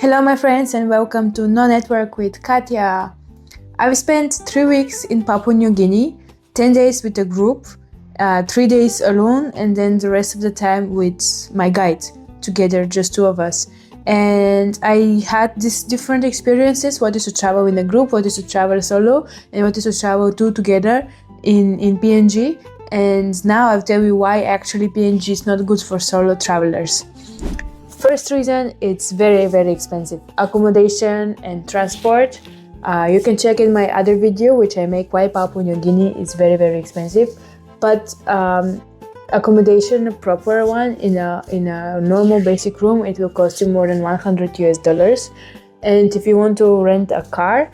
Hello my friends and welcome to No Network with Katya. I've spent 3 weeks in Papua New Guinea, 10 days with a group, 3 days alone, and then the rest of the time with my guide, together, just two of us. And I had these different experiences, what is to travel in a group, what is to travel solo, and what is to travel two together in PNG. And now I'll tell you why actually PNG is not good for solo travelers. First reason, it's very expensive. Accommodation and transport. You can check in my other video which I make why Papua New Guinea is very expensive. But accommodation, a proper one in a normal basic room, it will cost you more than $100. And if you want to rent a car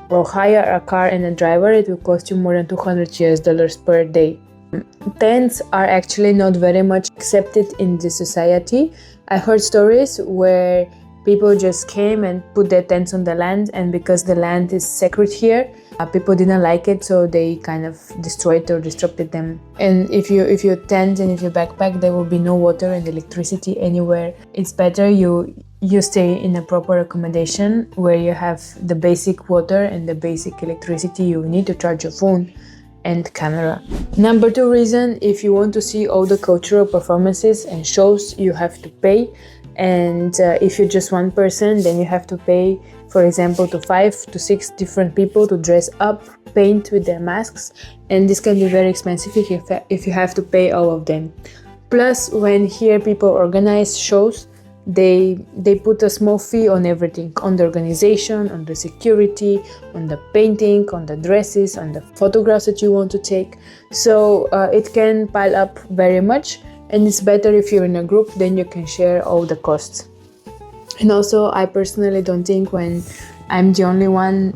or hire a car and a driver, it will cost you more than $200 per day. Tents are actually not very much accepted in the society. I heard stories where people just came and put their tents on the land, and because the land is sacred here, people didn't like it, so they kind of destroyed or disrupted them. And if you tent and if you backpack, there will be no water and electricity anywhere. It's better you stay in a proper accommodation where you have the basic water and the basic electricity you need to charge your phone and camera. Number 2 reason, if you want to see all the cultural performances and shows, you have to pay. And if you're just one person, then you have to pay, for example, to 5 to 6 different people to dress up, paint with their masks. And this can be very expensive if you have to pay all of them. Plus, when here people organize shows, they put a small fee on everything, on the organization, on the security, on the painting, on the dresses, on the photographs that you want to take. So it can pile up very much, and it's better if you're in a group, then you can share all the costs. And also, I personally don't think when I'm the only one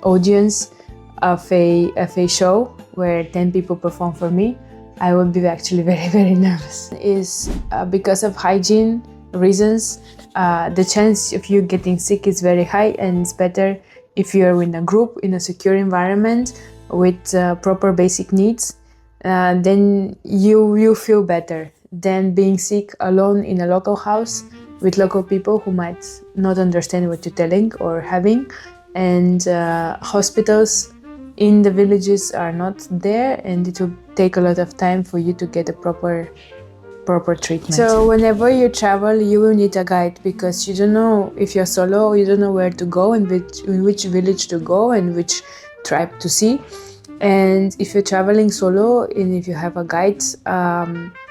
audience of a show where 10 people perform for me, I would be actually very nervous. Is because of hygiene reasons, the chance of you getting sick is very high, and it's better if you're in a group in a secure environment with proper basic needs. Then you feel better than being sick alone in a local house with local people who might not understand what you're telling or having. And hospitals in the villages are not there, and it will take a lot of time for you to get a proper treatment. So whenever you travel, you will need a guide, because you don't know, if you're solo, you don't know where to go and in which village to go and which tribe to see. And if you're traveling solo and if you have a guide,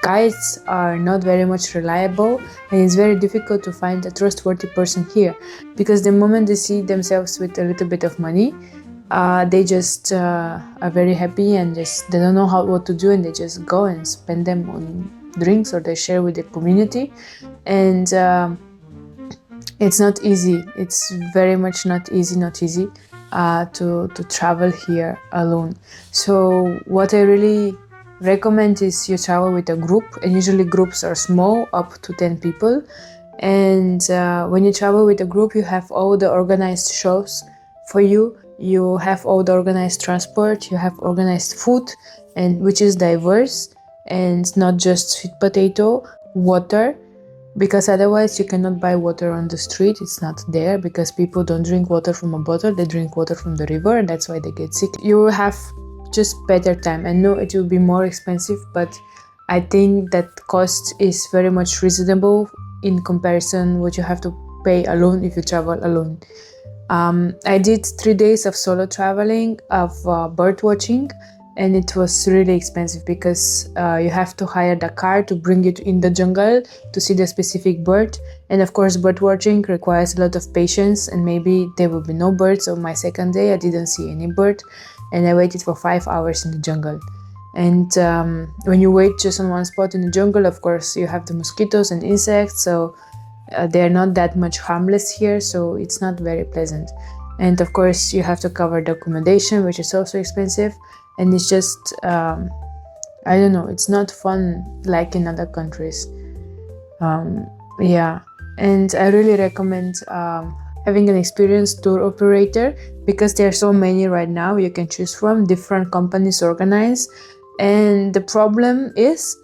guides are not very much reliable, and it's very difficult to find a trustworthy person here, because the moment they see themselves with a little bit of money, they just are very happy and they don't know what to do, and they just go and spend them on drinks, or they share with the community. And it's not easy. It's very much not easy to travel here alone. So what I really recommend is you travel with a group, and usually groups are small, up to 10 people. And when you travel with a group, you have all the organized shows for you. You have all the organized transport, you have organized food, and which is diverse and not just sweet potato. Water, because otherwise you cannot buy water on the street. It's not there, because people don't drink water from a bottle, they drink water from the river, and that's why they get sick. You will have just better time. I know it will be more expensive, but I think that cost is very much reasonable in comparison what you have to pay alone if you travel alone. I did 3 days of solo traveling, of bird watching, and it was really expensive, because you have to hire the car to bring you in the jungle to see the specific bird. And of course, bird watching requires a lot of patience, and maybe there will be no birds. On my second day, I didn't see any bird, and I waited for 5 hours in the jungle. And when you wait just on one spot in the jungle, of course, you have the mosquitoes and insects, so they're not that much harmless here, so it's not very pleasant. And of course, you have to cover the accommodation, which is also expensive. And it's just, I don't know, it's not fun like in other countries. Yeah, and I really recommend having an experienced tour operator, because there are so many right now you can choose from, different companies organize. And the problem is,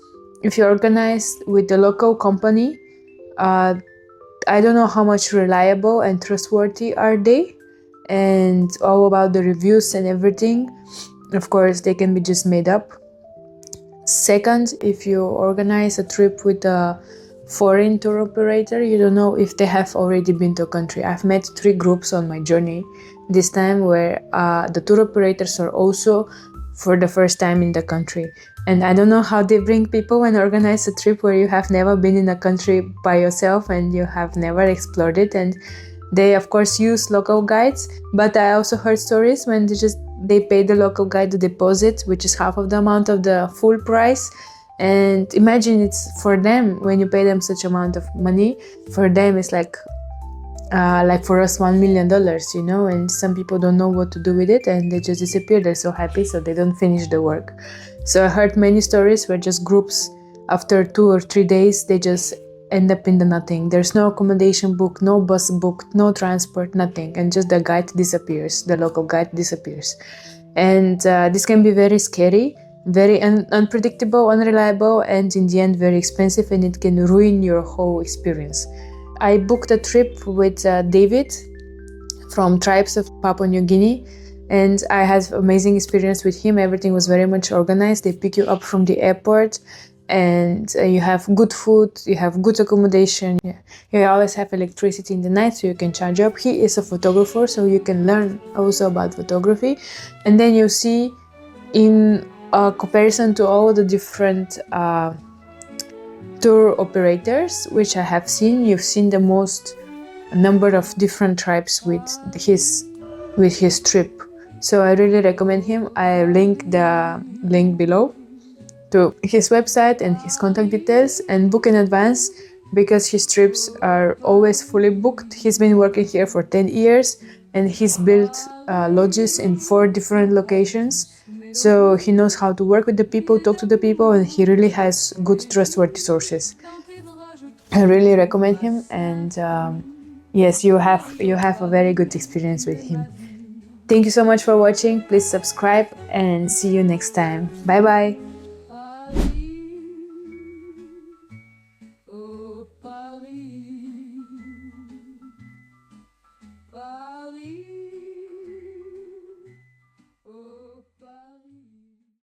if you organize with the local company, I don't know how much reliable and trustworthy are they, and all about the reviews and everything. Of course, they can be just made up. Second, if you organize a trip with a foreign tour operator, you don't know if they have already been to a country. I've met 3 groups on my journey this time where the tour operators are also for the first time in the country. And I don't know how they bring people and organize a trip where you have never been in a country by yourself and you have never explored it. And they of course use local guides, but I also heard stories when they pay the local guide the deposit, which is half of the amount of the full price. And imagine, it's for them, when you pay them such amount of money, for them it's like for us $1 million, you know, and some people don't know what to do with it and they just disappear. They're so happy, so they don't finish the work. So I heard many stories where just groups, after 2 or 3 days, they just end up in the nothing. There's no accommodation booked, no bus booked, no transport, nothing, and just the guide disappears, the local guide disappears. And this can be very scary, very unpredictable, unreliable, and in the end very expensive, and it can ruin your whole experience. I booked a trip with David from Tribes of Papua New Guinea, and I had amazing experience with him. Everything was very much organized. They pick you up from the airport, and you have good food, you have good accommodation. You always have electricity in the night, so you can charge up. He is a photographer, so you can learn also about photography. And then you see, in comparison to all the different tour operators which I have seen, you've seen the most number of different tribes with his trip. So I really recommend him. I link the link below to his website and his contact details, and book in advance because his trips are always fully booked. He's been working here for 10 years and he's built lodges in 4 different locations. So he knows how to work with the people, talk to the people, and he really has good trustworthy sources. I really recommend him, and yes, you have a very good experience with him. Thank you so much for watching. Please subscribe and see you next time. Bye bye.